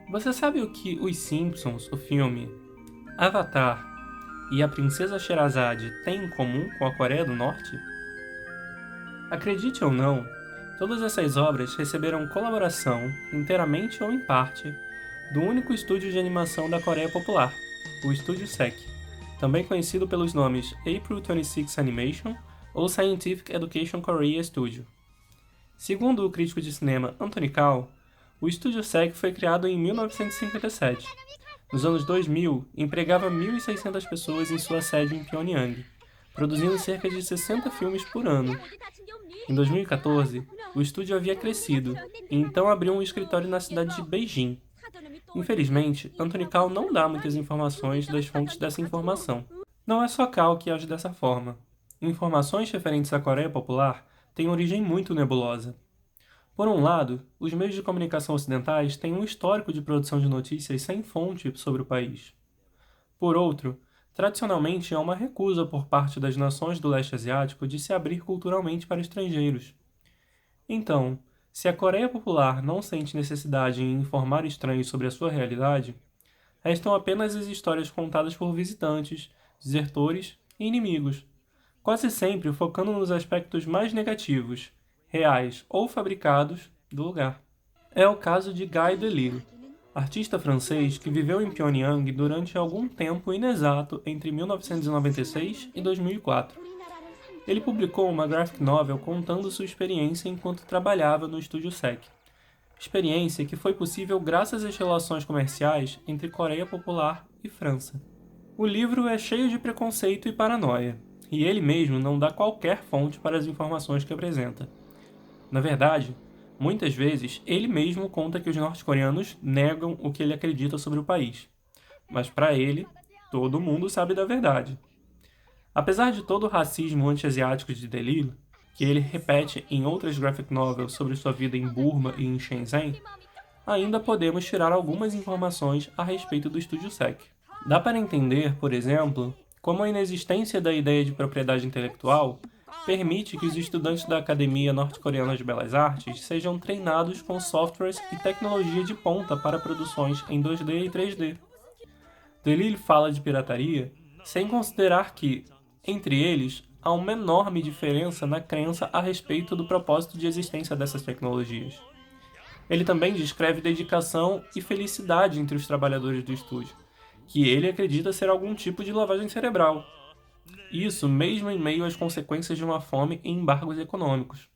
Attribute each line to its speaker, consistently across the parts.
Speaker 1: Você sabe o que Os Simpsons, o filme, Avatar e a Princesa Sherazade têm em comum com a Coreia do Norte? Acredite ou não, todas essas obras receberam colaboração, inteiramente ou em parte, do único estúdio de animação da Coreia Popular, o Estúdio SEC, também conhecido pelos nomes April 26 Animation ou Scientific Education Korea Studio. Segundo o crítico de cinema Anthony Cao, o Estúdio SEC foi criado em 1957. Nos anos 2000, empregava 1.600 pessoas em sua sede em Pyongyang, produzindo cerca de 60 filmes por ano. Em 2014, o estúdio havia crescido e então abriu um escritório na cidade de Beijing. Infelizmente, Anthony Cao não dá muitas informações das fontes dessa informação. Não é só Cao que age dessa forma. Informações referentes à Coreia Popular têm origem muito nebulosa. Por um lado, os meios de comunicação ocidentais têm um histórico de produção de notícias sem fonte sobre o país. Por outro, tradicionalmente há uma recusa por parte das nações do leste asiático de se abrir culturalmente para estrangeiros. Então, se a Coreia Popular não sente necessidade em informar estranhos sobre a sua realidade, restam apenas as histórias contadas por visitantes, desertores e inimigos, quase sempre focando nos aspectos mais negativos, reais ou fabricados, do lugar. É o caso de Guy Delisle, artista francês que viveu em Pyongyang durante algum tempo inexato entre 1996 e 2004. Ele publicou uma graphic novel contando sua experiência enquanto trabalhava no Estúdio SEC. Experiência que foi possível graças às relações comerciais entre Coreia Popular e França. O livro é cheio de preconceito e paranoia, e ele mesmo não dá qualquer fonte para as informações que apresenta. Na verdade, muitas vezes ele mesmo conta que os norte-coreanos negam o que ele acredita sobre o país. Mas para ele, todo mundo sabe da verdade. Apesar de todo o racismo anti-asiático de Delisle, que ele repete em outras graphic novels sobre sua vida em Burma e em Shenzhen, ainda podemos tirar algumas informações a respeito do Estúdio SEC. Dá para entender, por exemplo, como a inexistência da ideia de propriedade intelectual permite que os estudantes da Academia Norte-Coreana de Belas Artes sejam treinados com softwares e tecnologia de ponta para produções em 2D e 3D. Delisle fala de pirataria sem considerar que, entre eles, há uma enorme diferença na crença a respeito do propósito de existência dessas tecnologias. Ele também descreve dedicação e felicidade entre os trabalhadores do estúdio, que ele acredita ser algum tipo de lavagem cerebral. Isso mesmo em meio às consequências de uma fome e embargos econômicos.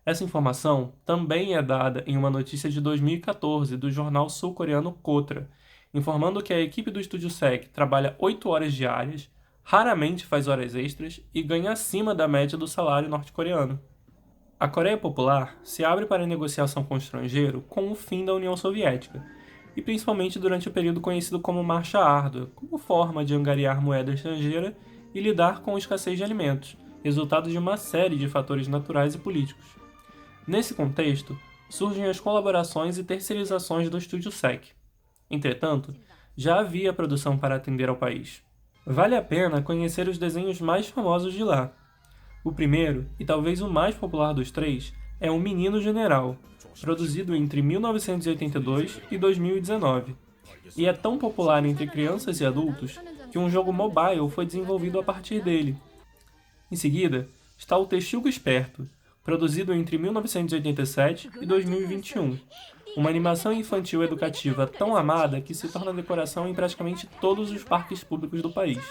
Speaker 1: Essa informação também é dada em uma notícia de 2014 do jornal sul-coreano Kotra, informando que a equipe do Estúdio SEC trabalha 8 horas diárias, raramente faz horas extras e ganha acima da média do salário norte-coreano. A Coreia Popular se abre para a negociação com o estrangeiro com o fim da União Soviética, e principalmente durante o período conhecido como Marcha Árdua, como forma de angariar moeda estrangeira e lidar com a escassez de alimentos, resultado de uma série de fatores naturais e políticos. Nesse contexto, surgem as colaborações e terceirizações do Estúdio SEC. Entretanto, já havia produção para atender ao país. Vale a pena conhecer os desenhos mais famosos de lá. O primeiro, e talvez o mais popular dos três, é O Menino General, produzido entre 1982 e 2019, e é tão popular entre crianças e adultos que um jogo mobile foi desenvolvido a partir dele. Em seguida, está O Texugo Esperto, produzido entre 1987 e 2021, uma animação infantil educativa tão amada que se torna decoração em praticamente todos os parques públicos do país.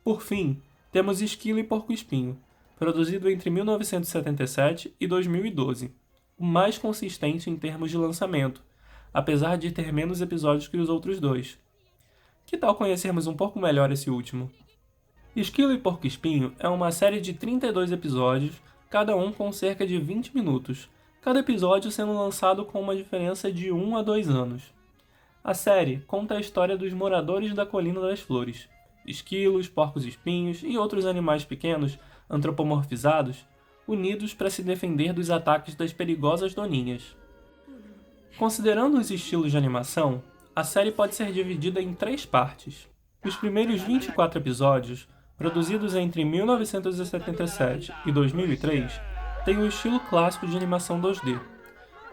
Speaker 1: Por fim, temos Esquilo e Porco-Espinho, produzido entre 1977 e 2012, o mais consistente em termos de lançamento, apesar de ter menos episódios que os outros dois. Que tal conhecermos um pouco melhor esse último? Esquilo e Porco-Espinho é uma série de 32 episódios, cada um com cerca de 20 minutos, cada episódio sendo lançado com uma diferença de 1 a 2 anos. A série conta a história dos moradores da Colina das Flores, esquilos, porcos-espinhos e outros animais pequenos, antropomorfizados, unidos para se defender dos ataques das perigosas doninhas. Considerando os estilos de animação, a série pode ser dividida em 3 partes. Os primeiros 24 episódios, produzidos entre 1977 e 2003, têm o estilo clássico de animação 2D.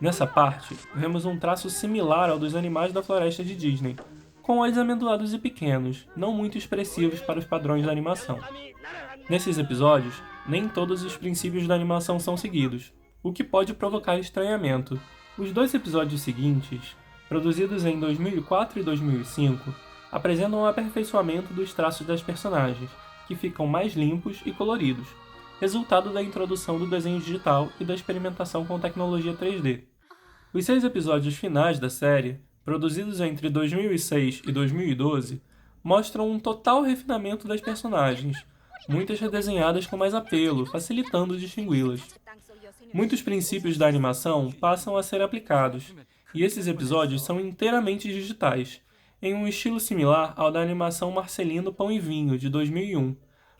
Speaker 1: Nessa parte, vemos um traço similar ao dos animais da floresta de Disney, com olhos amendoados e pequenos, não muito expressivos para os padrões da animação. Nesses episódios, nem todos os princípios da animação são seguidos, o que pode provocar estranhamento. Os 2 episódios seguintes, produzidos em 2004 e 2005, apresentam um aperfeiçoamento dos traços das personagens, que ficam mais limpos e coloridos, resultado da introdução do desenho digital e da experimentação com tecnologia 3D. Os 6 episódios finais da série, produzidos entre 2006 e 2012, mostram um total refinamento das personagens, muitas redesenhadas com mais apelo, facilitando distingui-las. Muitos princípios da animação passam a ser aplicados, e esses episódios são inteiramente digitais, em um estilo similar ao da animação Marcelino Pão e Vinho, de 2001,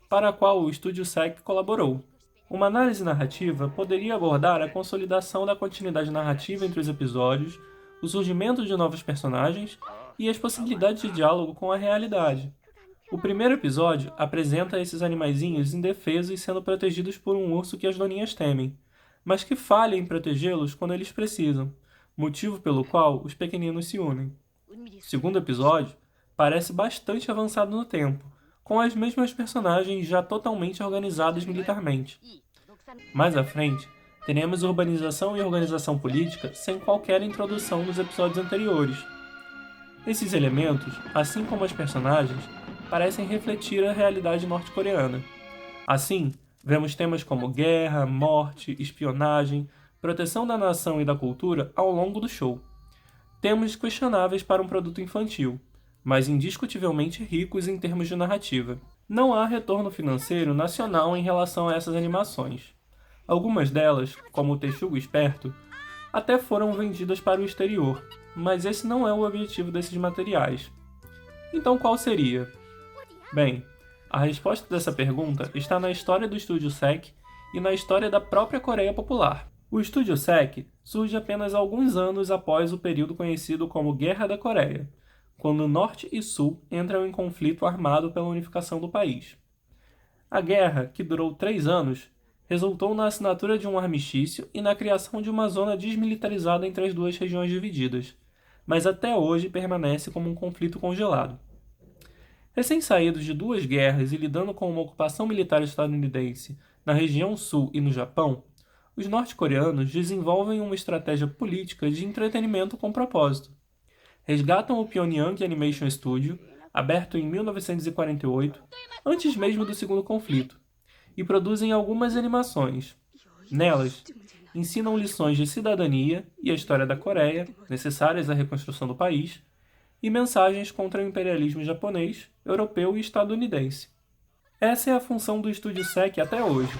Speaker 1: para a qual o Estúdio SEC colaborou. Uma análise narrativa poderia abordar a consolidação da continuidade narrativa entre os episódios, o surgimento de novos personagens e as possibilidades de diálogo com a realidade. O primeiro episódio apresenta esses animaizinhos indefesos sendo protegidos por um urso que as doninhas temem, mas que falha em protegê-los quando eles precisam, motivo pelo qual os pequeninos se unem. O segundo episódio parece bastante avançado no tempo, com as mesmas personagens já totalmente organizadas militarmente. Mais à frente, teremos urbanização e organização política sem qualquer introdução nos episódios anteriores. Esses elementos, assim como as personagens, parecem refletir a realidade norte-coreana. Assim, vemos temas como guerra, morte, espionagem, proteção da nação e da cultura ao longo do show. Temas questionáveis para um produto infantil, mas indiscutivelmente ricos em termos de narrativa. Não há retorno financeiro nacional em relação a essas animações. Algumas delas, como o Texugo Esperto, até foram vendidas para o exterior, mas esse não é o objetivo desses materiais. Então qual seria? Bem, a resposta dessa pergunta está na história do Estúdio SEC e na história da própria Coreia Popular. O Estúdio SEC surge apenas alguns anos após o período conhecido como Guerra da Coreia, quando Norte e Sul entram em conflito armado pela unificação do país. A guerra, que durou 3 anos, resultou na assinatura de um armistício e na criação de uma zona desmilitarizada entre as duas regiões divididas, mas até hoje permanece como um conflito congelado. Recém-saídos de 2 guerras e lidando com uma ocupação militar estadunidense na região sul e no Japão, os norte-coreanos desenvolvem uma estratégia política de entretenimento com propósito. Resgatam o Pyongyang Animation Studio, aberto em 1948, antes mesmo do segundo conflito, e produzem algumas animações. Nelas, ensinam lições de cidadania e a história da Coreia, necessárias à reconstrução do país, e mensagens contra o imperialismo japonês, europeu e estadunidense. Essa é a função do Estúdio SEC até hoje.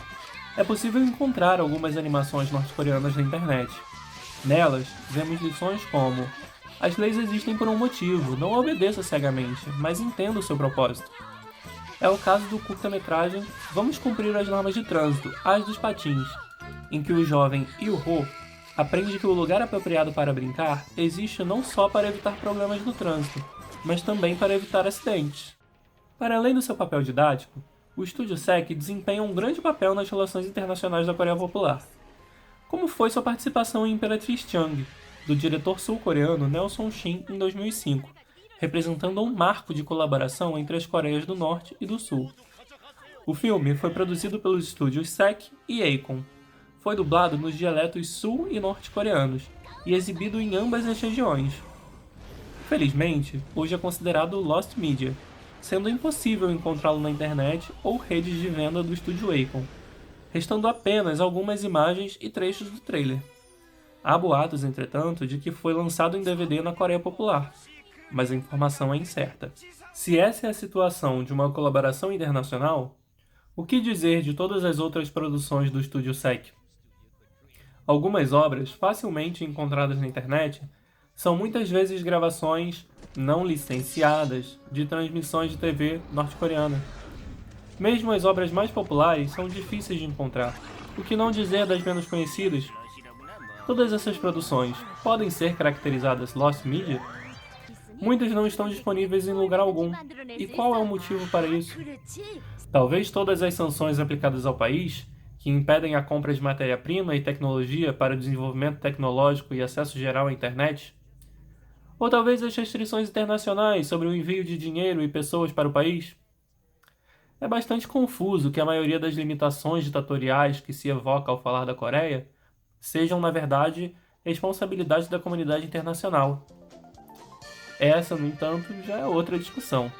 Speaker 1: É possível encontrar algumas animações norte-coreanas na internet. Nelas, vemos lições como: as leis existem por um motivo, não obedeça cegamente, mas entenda o seu propósito. É o caso do curta-metragem Vamos Cumprir as Normas de Trânsito, As dos Patins, em que o jovem Yoo-ho aprende que o lugar apropriado para brincar existe não só para evitar problemas no trânsito, mas também para evitar acidentes. Para além do seu papel didático, o Estúdio SEC desempenha um grande papel nas relações internacionais da Coreia Popular, como foi sua participação em Imperatriz Chang, do diretor sul-coreano Nelson Shin em 2005, representando um marco de colaboração entre as Coreias do Norte e do Sul. O filme foi produzido pelos estúdios SEC e ACON. Foi dublado nos dialetos sul e norte-coreanos e exibido em ambas as regiões. Felizmente, hoje é considerado Lost Media, sendo impossível encontrá-lo na internet ou redes de venda do estúdio ACON, restando apenas algumas imagens e trechos do trailer. Há boatos, entretanto, de que foi lançado em DVD na Coreia Popular, mas a informação é incerta. Se essa é a situação de uma colaboração internacional, o que dizer de todas as outras produções do Estúdio SEC? Algumas obras, facilmente encontradas na internet, são muitas vezes gravações não licenciadas de transmissões de TV norte-coreana. Mesmo as obras mais populares são difíceis de encontrar, o que não dizer das menos conhecidas. Todas essas produções podem ser caracterizadas Lost Media? Muitas não estão disponíveis em lugar algum. E qual é o motivo para isso? Talvez todas as sanções aplicadas ao país, que impedem a compra de matéria-prima e tecnologia para o desenvolvimento tecnológico e acesso geral à internet? Ou talvez as restrições internacionais sobre o envio de dinheiro e pessoas para o país? É bastante confuso que a maioria das limitações ditatoriais que se evoca ao falar da Coreia sejam, na verdade, responsabilidade da comunidade internacional. Essa, no entanto, já é outra discussão.